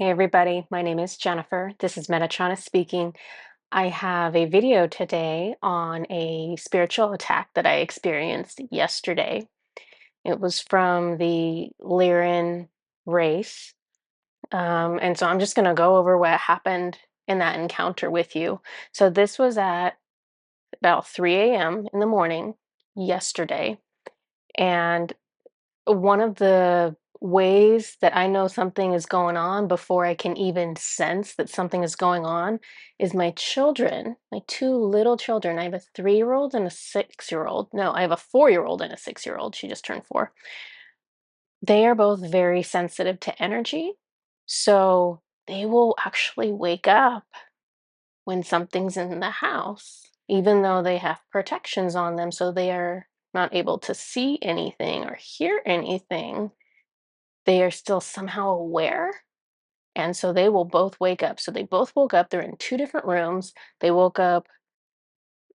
Hey everybody, my name is Jennifer. This is Metatron speaking. I have a video today on a spiritual attack that I experienced yesterday. It was from the Lyran race. And so I'm just going to go over what happened in that encounter with you. So this was at about 3 a.m. in the morning yesterday. And one of the ways that I know something is going on before I can even sense that something is going on is my children, my two little children. I have a 3-year-old and a 6-year-old. No, I have a 4-year-old and a 6-year-old. She just turned 4. They are both very sensitive to energy. So they will actually wake up when something's in the house, even though they have protections on them. So they are not able to see anything or hear anything, they are still somehow aware. And so they will both wake up. So they both woke up. They're in two different rooms. They woke up,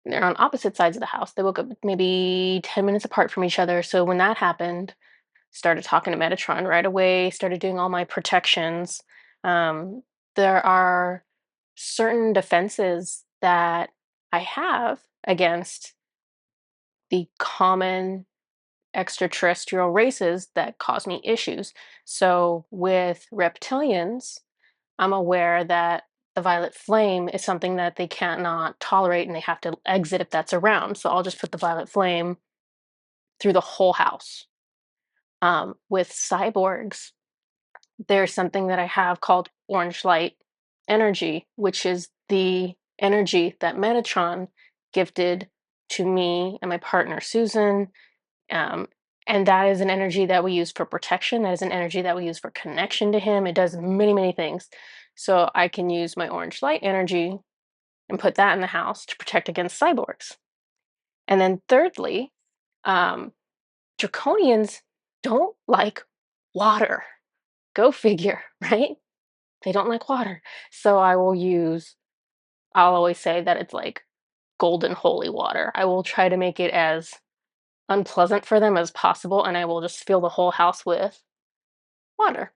they're on opposite sides of the house. They woke up maybe 10 minutes apart from each other. So when that happened, started talking to Metatron right away, started doing all my protections. Um, there are certain defenses that I have against the common extraterrestrial races that cause me issues. So with reptilians, I'm aware that the violet flame is something that they cannot tolerate and they have to exit if that's around. So I'll just put the violet flame through the whole house. With cyborgs, there's something that I have called orange light energy, which is the energy that Metatron gifted to me and my partner Susan. Um, and that is an energy that we use for protection. That is an energy that we use for connection to him. It does many, many things. So I can use my orange light energy and put that in the house to protect against cyborgs. And then thirdly, um, draconians don't like water. Go figure, right? They don't like water. So I'll always say that it's like golden holy water. I will try to make it as unpleasant for them as possible, and I will just fill the whole house with water.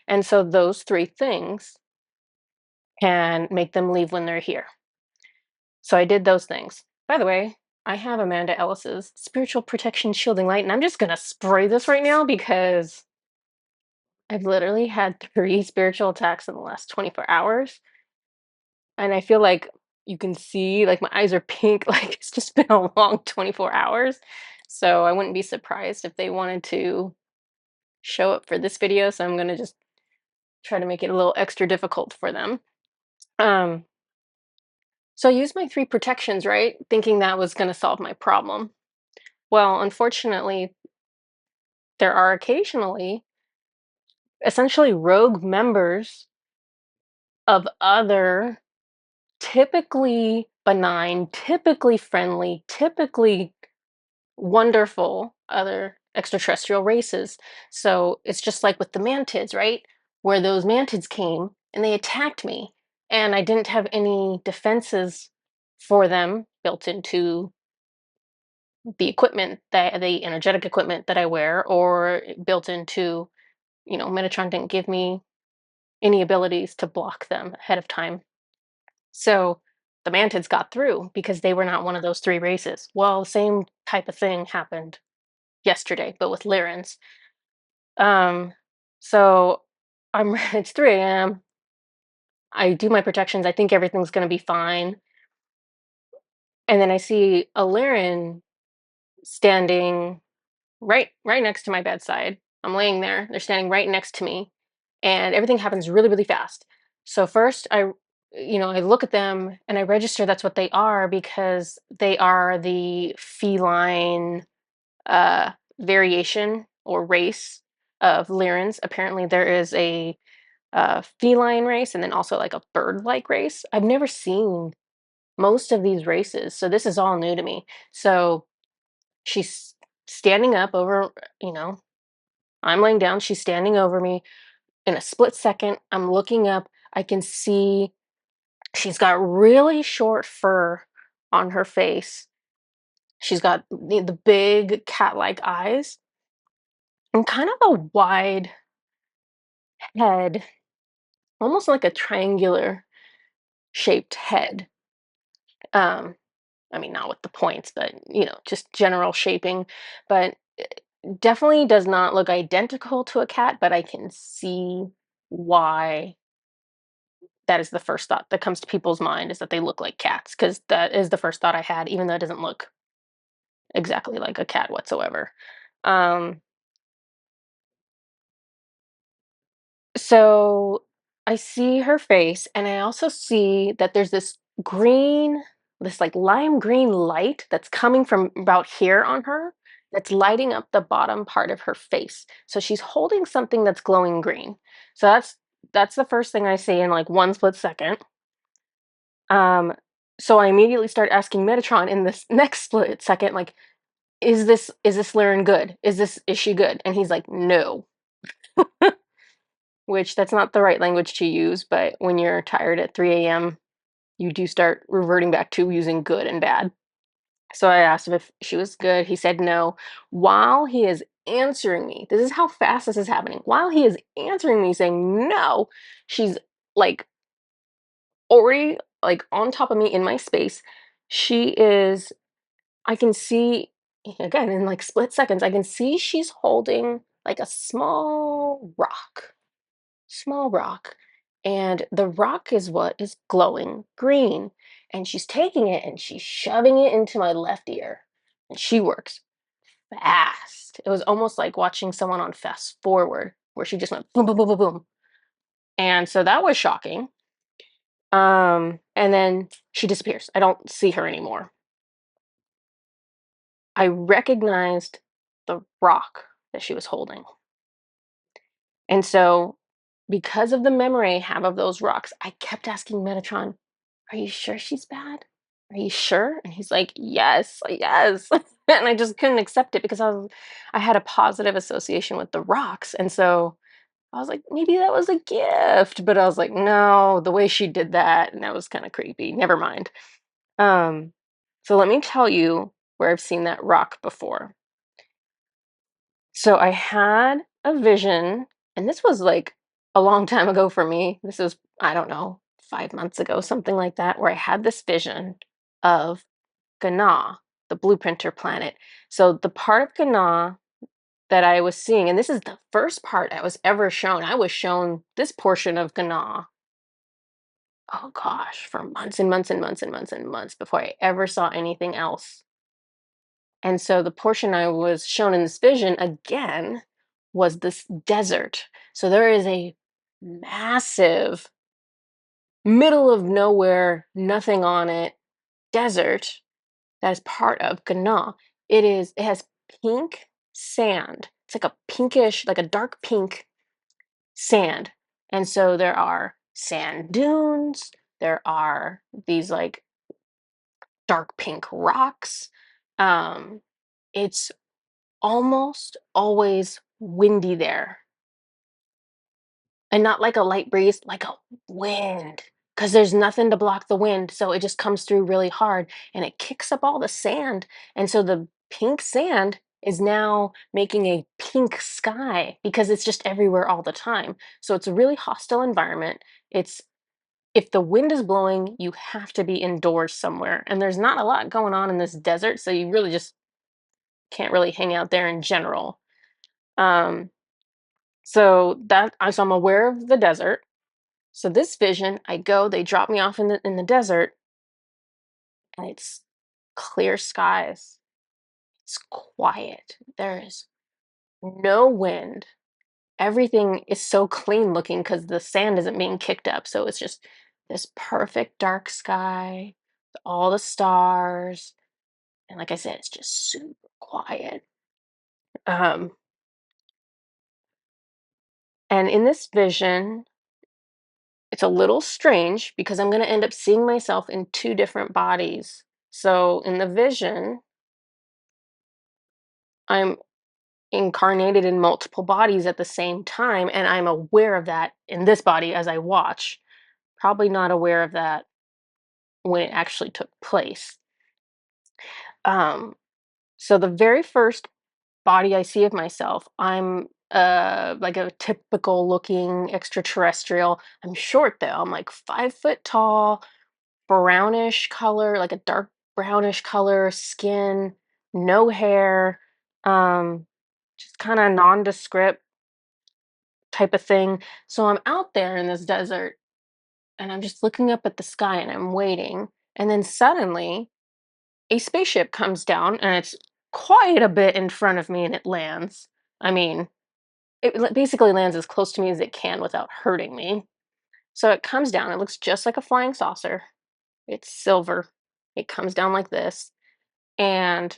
And so those three things can make them leave when they're here. So I did those things. By the way, I have Amanda Ellis's Spiritual Protection Shielding Light, and I'm just going to spray this right now because I've literally had 3 spiritual attacks in the last 24 hours. And I feel like you can see, like, my eyes are pink, like, it's just been a long 24 hours. So I wouldn't be surprised if they wanted to show up for this video, so I'm gonna just try to make it a little extra difficult for them. Um, so I used my 3 protections, right? Thinking that was gonna solve my problem. Well, unfortunately, there are occasionally essentially rogue members of other typically benign, typically friendly, typically wonderful other extraterrestrial races. So it's just like with the mantids, right? Where those mantids came and they attacked me, and I didn't have any defenses for them built into the equipment, that the energetic equipment that I wear, or built into, Metatron didn't give me any abilities to block them ahead of time. So the mantids got through because they were not one of those 3 races. Well, the same type of thing happened yesterday, but with Lyrans. Um, so it's 3 a.m. I do my protections. I think everything's gonna be fine. And then I see a Lyran standing right next to my bedside. I'm laying there. They're standing right next to me, and everything happens really, really fast. So first I look at them and I register that's what they are because they are the feline uh, variation or race of Lyrans. Apparently, there is a feline race and then also like a bird-like race. I've never seen most of these races, so this is all new to me. So she's standing up over, you know, I'm laying down. She's standing over me. In a split second, I'm looking up. I can see she's got really short fur on her face. She's got the big cat-like eyes and kind of a wide head almost like a triangular shaped head. Um, I mean, not with the points, but just general shaping. But definitely does not look identical to a cat, but I can see why that is the first thought that comes to people's mind, is that they look like cats, because that is the first thought I had, even though it doesn't look exactly like a cat whatsoever. Um, So I see her face, and I also see that there's this like lime green light that's coming from about here on her, that's lighting up the bottom part of her face. So she's holding something that's glowing green. So that's the first thing I see in like one split second. Um, so I immediately start asking Metatron in this next split second, like, is this Lyran good? Is she good? And he's like, no. Which that's not the right language to use, but when you're tired at 3 a.m., you do start reverting back to using good and bad. So I asked him if she was good. He said no. While he is answering me, this is how fast this is happening. While he is answering me saying no, she's like already like on top of me in my space. She is, I can see again in like split seconds, I can see she's holding like a small rock, and the rock is what is glowing green, and she's taking it and she's shoving it into my left ear, and she works fast. It was almost like watching someone on fast forward, where she just went boom boom boom boom boom. And so that was shocking. And then she disappears. I don't see her anymore. I recognized the rock that she was holding, and so because of the memory I have of those rocks, I kept asking Metatron, "Are you sure she's bad? Are you sure?" And he's like, "Yes, yes." And I just couldn't accept it, because I had a positive association with the rocks. And so I was like, maybe that was a gift, but I was like, no, the way she did that, and that was kind of creepy. Never mind. Um, so let me tell you where I've seen that rock before. So I had a vision, and this was like a long time ago for me. This was, I don't know, 5 months ago, something like that, where I had this vision of Gana, the blueprinter planet. So the part of Gana that I was seeing, and this is the first part I was ever shown. I was shown this portion of Gana, oh gosh, for months and months and months and months and months before I ever saw anything else. And so the portion I was shown in this vision again was this desert. So there is a massive, middle of nowhere, nothing on it desert that is part of Ghana. It has pink sand. It's like a pinkish, like a dark pink sand. And so there are sand dunes, there are these like dark pink rocks. It's almost always windy there, and not like a light breeze, like a wind, because there's nothing to block the wind, so it just comes through really hard, and it kicks up all the sand, and so the pink sand is now making a pink sky because it's just everywhere all the time. So it's a really hostile environment. It's If the wind is blowing, you have to be indoors somewhere, and there's not a lot going on in this desert, so you really just can't really hang out there in general. Um, so I'm aware of the desert. So this vision, I go, they drop me off in the desert, and it's clear skies. It's quiet. There is no wind. Everything is so clean looking because the sand isn't being kicked up. So it's just this perfect dark sky with all the stars. And like I said, it's just super quiet. Um, and in this vision, it's a little strange because I'm going to end up seeing myself in two different bodies. So in the vision, I'm incarnated in multiple bodies at the same time, and I'm aware of that in this body as I watch. Probably not aware of that when it actually took place. Um, so the very first body I see of myself, I'm like a typical looking extraterrestrial. I'm short though. I'm like 5 foot tall, brownish color, like a dark brownish color skin, no hair, um, just kind of nondescript type of thing. So I'm out there in this desert and I'm just looking up at the sky and I'm waiting. And then suddenly a spaceship comes down and it's quite a bit in front of me and it lands. I mean, basically lands as close to me as it can without hurting me. So it comes down. It looks just like a flying saucer. It's silver. It comes down like this. And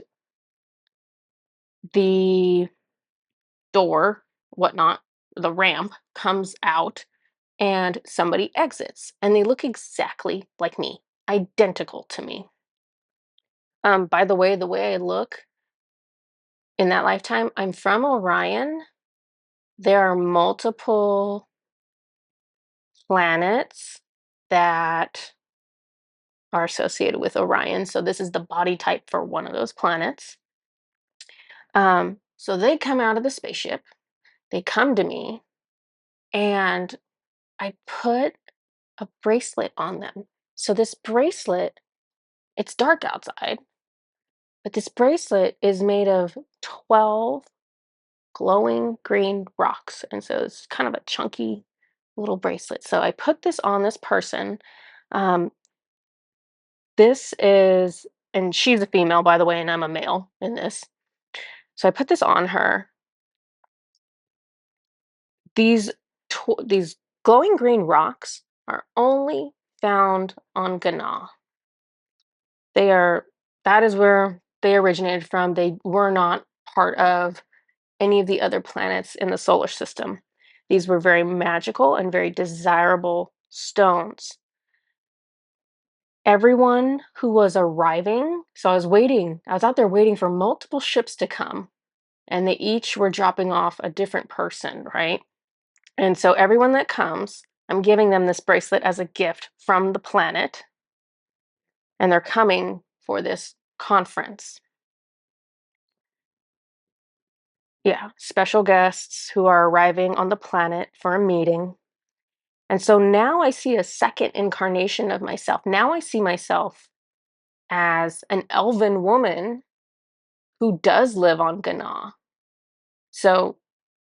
the door, whatnot, the ramp comes out and somebody exits. And they look exactly like me, identical to me. By the way I look in that lifetime, I'm from Orion. There are multiple planets that are associated with Orion. So this is the body type for one of those planets. So they come out of the spaceship, they come to me, and I put a bracelet on them. So this bracelet, it's dark outside, but this bracelet is made of 12 glowing green rocks. And so it's kind of a chunky little bracelet. So I put this on this person. Um, this is, and she's a female, by the way, and I'm a male in this. So I put this on her. These these glowing green rocks are only found on Gana. They are that is where they originated from. They were not part of any of the other planets in the solar system. These were very magical and very desirable stones. Everyone who was arriving, so I was out there waiting for multiple ships to come, and they each were dropping off a different person, right? And so everyone that comes, I'm giving them this bracelet as a gift from the planet, and they're coming for this conference. Yeah, special guests who are arriving on the planet for a meeting. And so now I see a second incarnation of myself. Now I see myself as an elven woman who does live on Gana. So,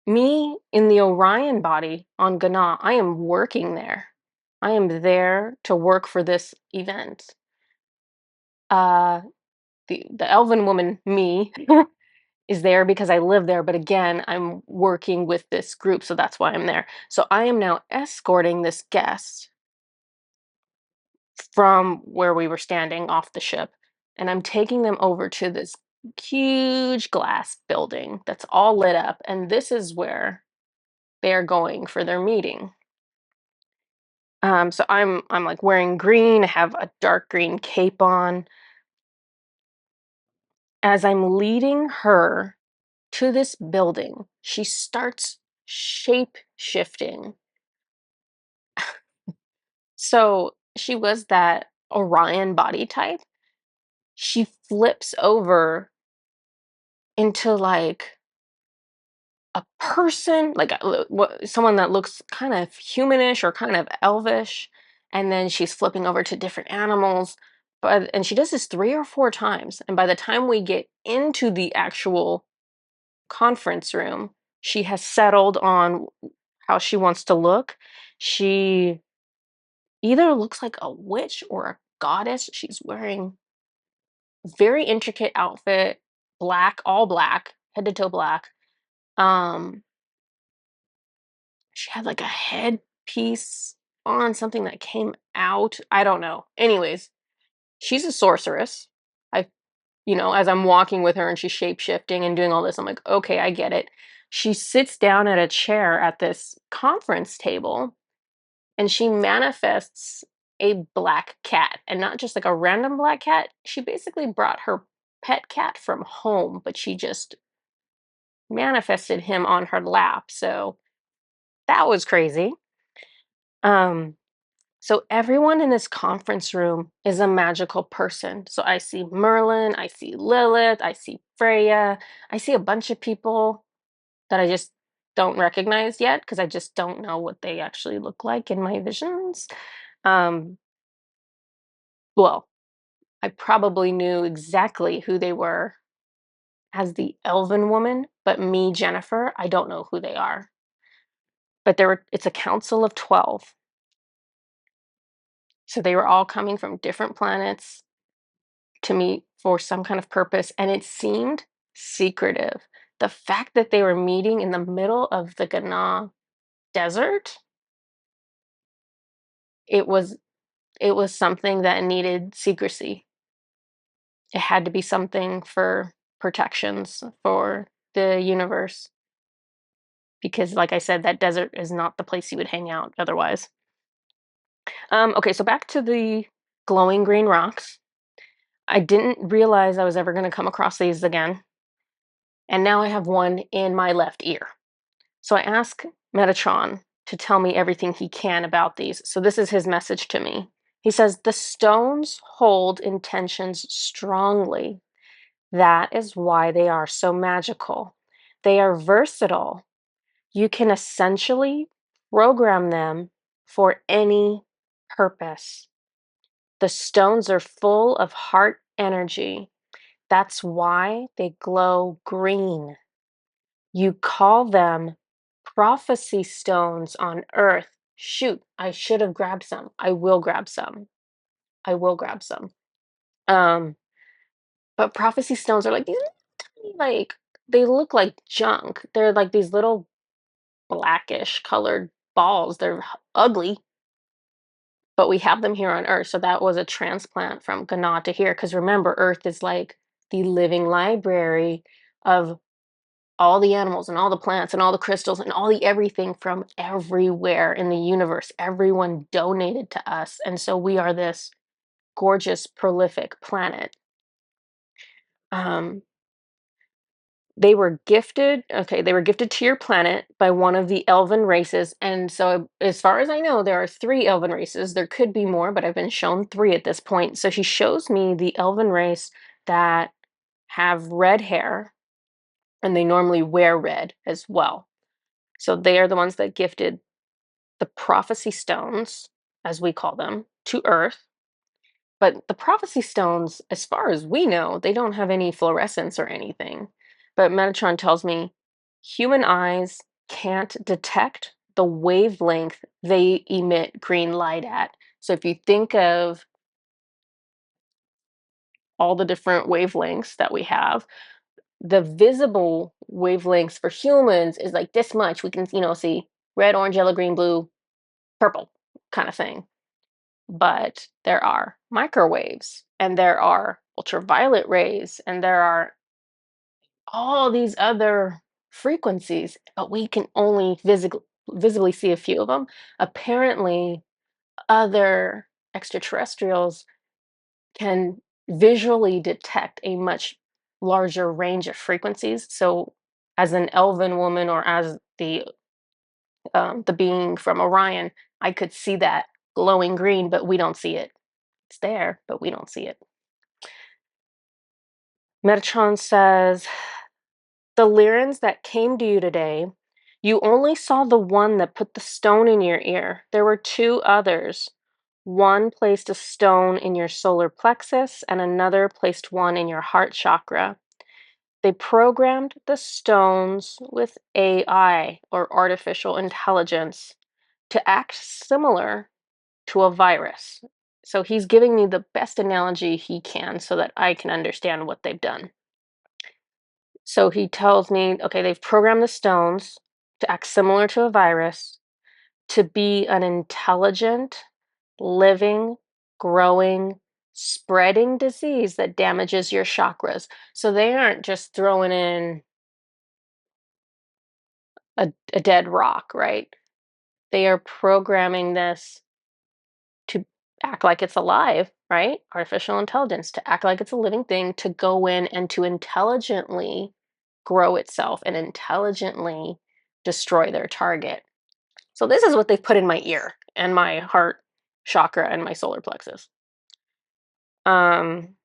me in the Orion body on Gana, I am working there. I am there to work for this event. Uh, the elven woman, me, is there because I live there. But again, I'm working with this group, so that's why I'm there. So I am now escorting this guest from where we were standing off the ship, and I'm taking them over to this huge glass building that's all lit up, and this is where they are going for their meeting. So I'm like wearing green, I have a dark green cape on. As I'm leading her to this building, she starts shape shifting. So she was that Orion body type. She flips over into like a person, like someone that looks kind of humanish or kind of elvish, and then she's flipping over to different animals. And she does this 3 or 4 times. And by the time we get into the actual conference room, she has settled on how she wants to look. She either looks like a witch or a goddess. She's wearing a very intricate outfit, black, all black, head to toe black. Um, she had like a headpiece on, something that came out. I don't know. Anyways, she's a sorceress. I, as I'm walking with her and she's shape shifting and doing all this, I'm like, okay, I get it. She sits down at a chair at this conference table and she manifests a black cat, and not just like a random black cat. She basically brought her pet cat from home, but she just manifested him on her lap. So that was crazy. Um, So everyone in this conference room is a magical person. So I see Merlin, I see Lilith, I see Freya, I see a bunch of people that I just don't recognize yet because I just don't know what they actually look like in my visions. Um, well, I probably knew exactly who they were as the elven woman, but me, Jennifer, I don't know who they are. But it's a council of 12. So they were all coming from different planets to meet for some kind of purpose, and it seemed secretive. The fact that they were meeting in the middle of the Ghana desert, it was it was something that needed secrecy. It had to be something for protections for the universe because like I said, that desert is not the place you would hang out otherwise. Okay, so back to the glowing green rocks. I didn't realize I was ever going to come across these again. And now I have one in my left ear. So I ask Metatron to tell me everything he can about these. So this is his message to me. He says, the stones hold intentions strongly. That is why they are so magical. They are versatile. You can essentially program them for any purpose. The stones are full of heart energy. That's why they glow green. You call them prophecy stones on Earth. Shoot, I should have grabbed some. I will grab some. I will grab some. Um, but prophecy stones are like these tiny, like they look like junk. They're like these little blackish colored balls. They're ugly, but we have them here on Earth. So that was a transplant from Ghana to here. Because remember, Earth is like the living library of all the animals and all the plants and all the crystals and all the everything from everywhere in the universe. Everyone donated to us. And so we are this gorgeous, prolific planet. Um, they were gifted, okay, they were gifted to your planet by one of the elven races. And so, as far as I know, there are 3 elven races. There could be more, but I've been shown 3 at this point. So she shows me the elven race that have red hair, and they normally wear red as well. So they are the ones that gifted the prophecy stones, as we call them, to Earth. But the prophecy stones, as far as we know, they don't have any fluorescence or anything. But Metatron tells me human eyes can't detect the wavelength they emit green light at. So if you think of all the different wavelengths that we have, the visible wavelengths for humans is like this much. We can, see red, orange, yellow, green, blue, purple kind of thing. But there are microwaves and there are ultraviolet rays and there are all these other frequencies, but we can only visibly see a few of them. Apparently, other extraterrestrials can visually detect a much larger range of frequencies. So, as an elven woman or as the being from Orion, I could see that glowing green, but we don't see it. It's there, but we don't see it. Metatron says, the Lyrans that came to you today, you only saw the one that put the stone in your ear. There were 2 others. One placed a stone in your solar plexus, and another placed one in your heart chakra. They programmed the stones with AI, or artificial intelligence, to act similar to a virus. So he's giving me the best analogy he can so that I can understand what they've done. So he tells me, okay, they've programmed the stones to act similar to a virus, to be an intelligent, living, growing, spreading disease that damages your chakras. So they aren't just throwing in a dead rock, right? They are programming this to act like it's alive, right? Artificial intelligence to act like it's a living thing, to go in and to intelligently grow itself and intelligently destroy their target. So this is what they've put in my ear and my heart chakra and my solar plexus. Um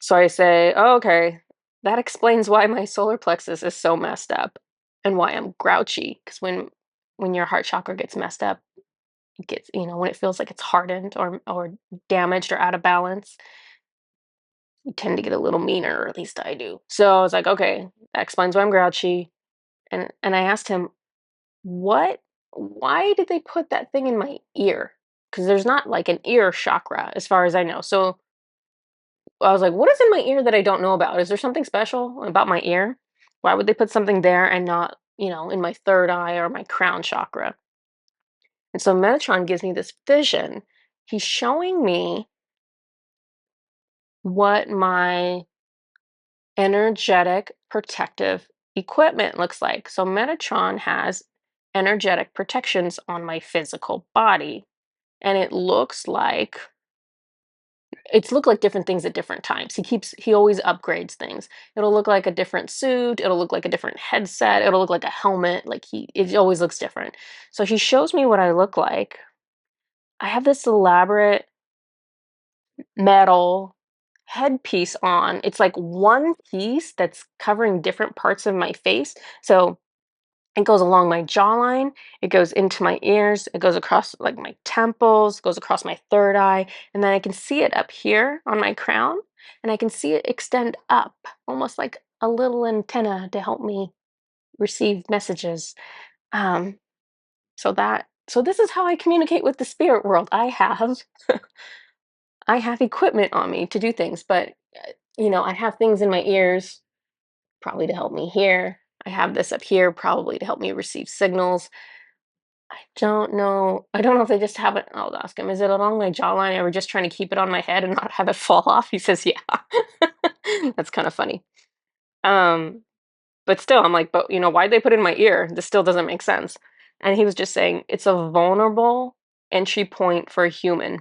so I say, oh, okay, that explains why my solar plexus is so messed up. and why I'm grouchy. Because when your heart chakra gets messed up, it gets, when it feels like it's hardened or damaged or out of balance, you tend to get a little meaner, or at least I do. So I was like, okay, that explains why I'm grouchy. And I asked him, what why did they put that thing in my ear? Because there's not like an ear chakra as far as I know. So I was like, what is in my ear that I don't know about? Is there something special about my ear? Why would they put something there and not, in my third eye or my crown chakra? And so Metatron gives me this vision. He's showing me what my energetic protective equipment looks like. So Metatron has energetic protections on my physical body. And it's looked like different things at different times. He always upgrades things. It'll look like a different suit, it'll look like a different headset, it'll look like a helmet, like it always looks different. So he shows me what I look like. I have this elaborate metal headpiece on. It's like one piece that's covering different parts of my face. So it goes along my jawline, it goes into my ears, it goes across like my temples, goes across my third eye, and then I can see it up here on my crown, and I can see it extend up, almost like a little antenna to help me receive messages. Um, so this is how I communicate with the spirit world. I have equipment on me to do things, but I have things in my ears probably to help me hear. I have this up here probably to help me receive signals. I don't know if they just have it. I'll ask him, is it along my jawline, or we're just trying to keep it on my head and not have it fall off? He says, yeah. That's kind of funny. Um, but still, I'm like, but why'd they put it in my ear? This still doesn't make sense. And he was just saying it's a vulnerable entry point for a human.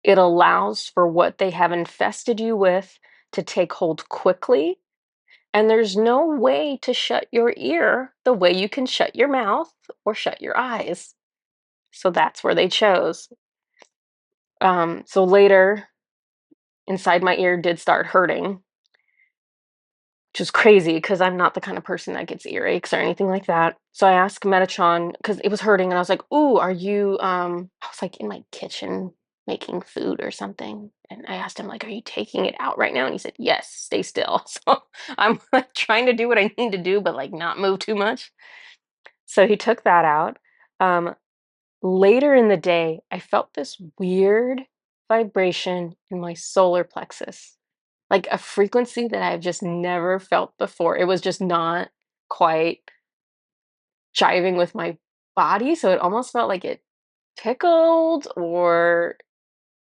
It allows for what they have infested you with to take hold quickly. And there's no way to shut your ear the way you can shut your mouth or shut your eyes. So that's where they chose. So later, inside my ear did start hurting, which is crazy because I'm not the kind of person that gets earaches or anything like that. So I asked Metatron because it was hurting, and I was like, "Ooh, are you?" I was like in my kitchen making food or something, and I asked him like, "Are you taking it out right now?" And he said, "Yes, stay still." So I'm like trying to do what I need to do, but like not move too much. So he took that out. Um, Later in the day, I felt this weird vibration in my solar plexus, like a frequency that I've just never felt before. It was just not quite jiving with my body, so it almost felt like it tickled or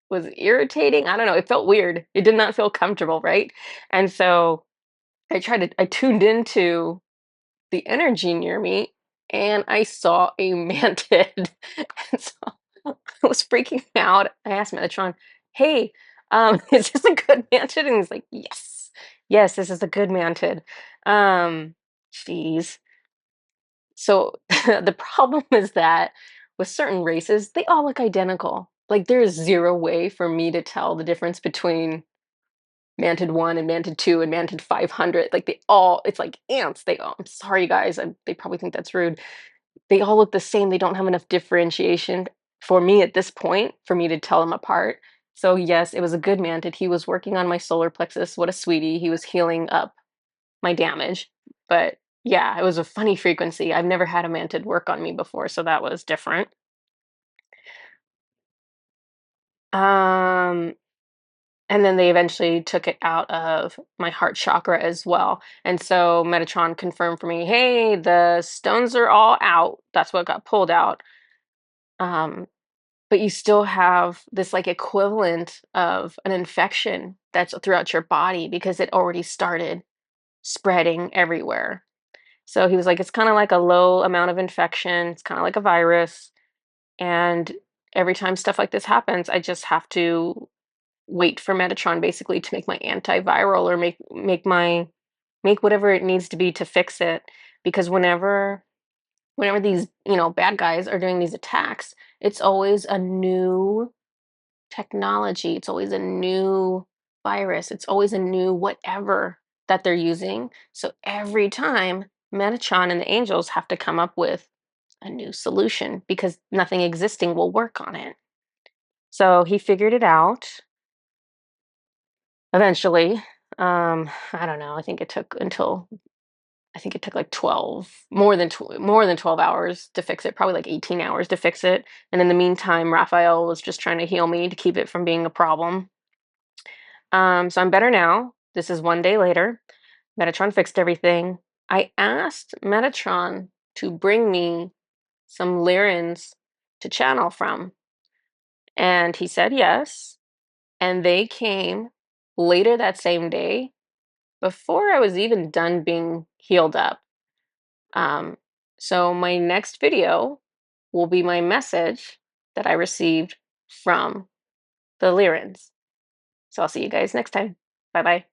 was irritating. I don't know. It felt weird. It did not feel comfortable, right? And so I tuned into the energy near me, and I saw a mantid. And so I was freaking out. I asked Metatron, "Hey, is this a good mantid?" And he's like, "Yes, yes, this is a good mantid." Um, Geez. So the problem is that with certain races, they all look identical. Like there is zero way for me to tell the difference between Mantid 1 and Mantid 2 and Mantid 500. Like it's like ants. I'm sorry guys, they probably think that's rude. They all look the same. They don't have enough differentiation for me at this point for me to tell them apart. So yes, it was a good mantid. He was working on my solar plexus. What a sweetie. He was healing up my damage. But yeah, it was a funny frequency. I've never had a mantid work on me before, so that was different. Um, and then they eventually took it out of my heart chakra as well. And so Metatron confirmed for me, hey, the stones are all out. That's what got pulled out. Um, but you still have this like equivalent of an infection that's throughout your body because it already started spreading everywhere. So he was like, it's kind of like a low amount of infection, it's kind of like a virus. And every time stuff like this happens, I just have to wait for Metatron basically to make my antiviral or make whatever it needs to be to fix it. Because whenever these, bad guys are doing these attacks, it's always a new technology. It's always a new virus. It's always a new whatever that they're using. So every time Metatron and the angels have to come up with a new solution because nothing existing will work on it. So he figured it out eventually. I don't know. I think it took like 12, more than 12 hours to fix it, probably like 18 hours to fix it. And in the meantime, Raphael was just trying to heal me to keep it from being a problem. So I'm better now. This is one day later. Metatron fixed everything. I asked Metatron to bring me some Lyrans to channel from, and he said yes. And they came later that same day before I was even done being healed up. Um, so my next video will be my message that I received from the Lyrans. So I'll see you guys next time. Bye bye.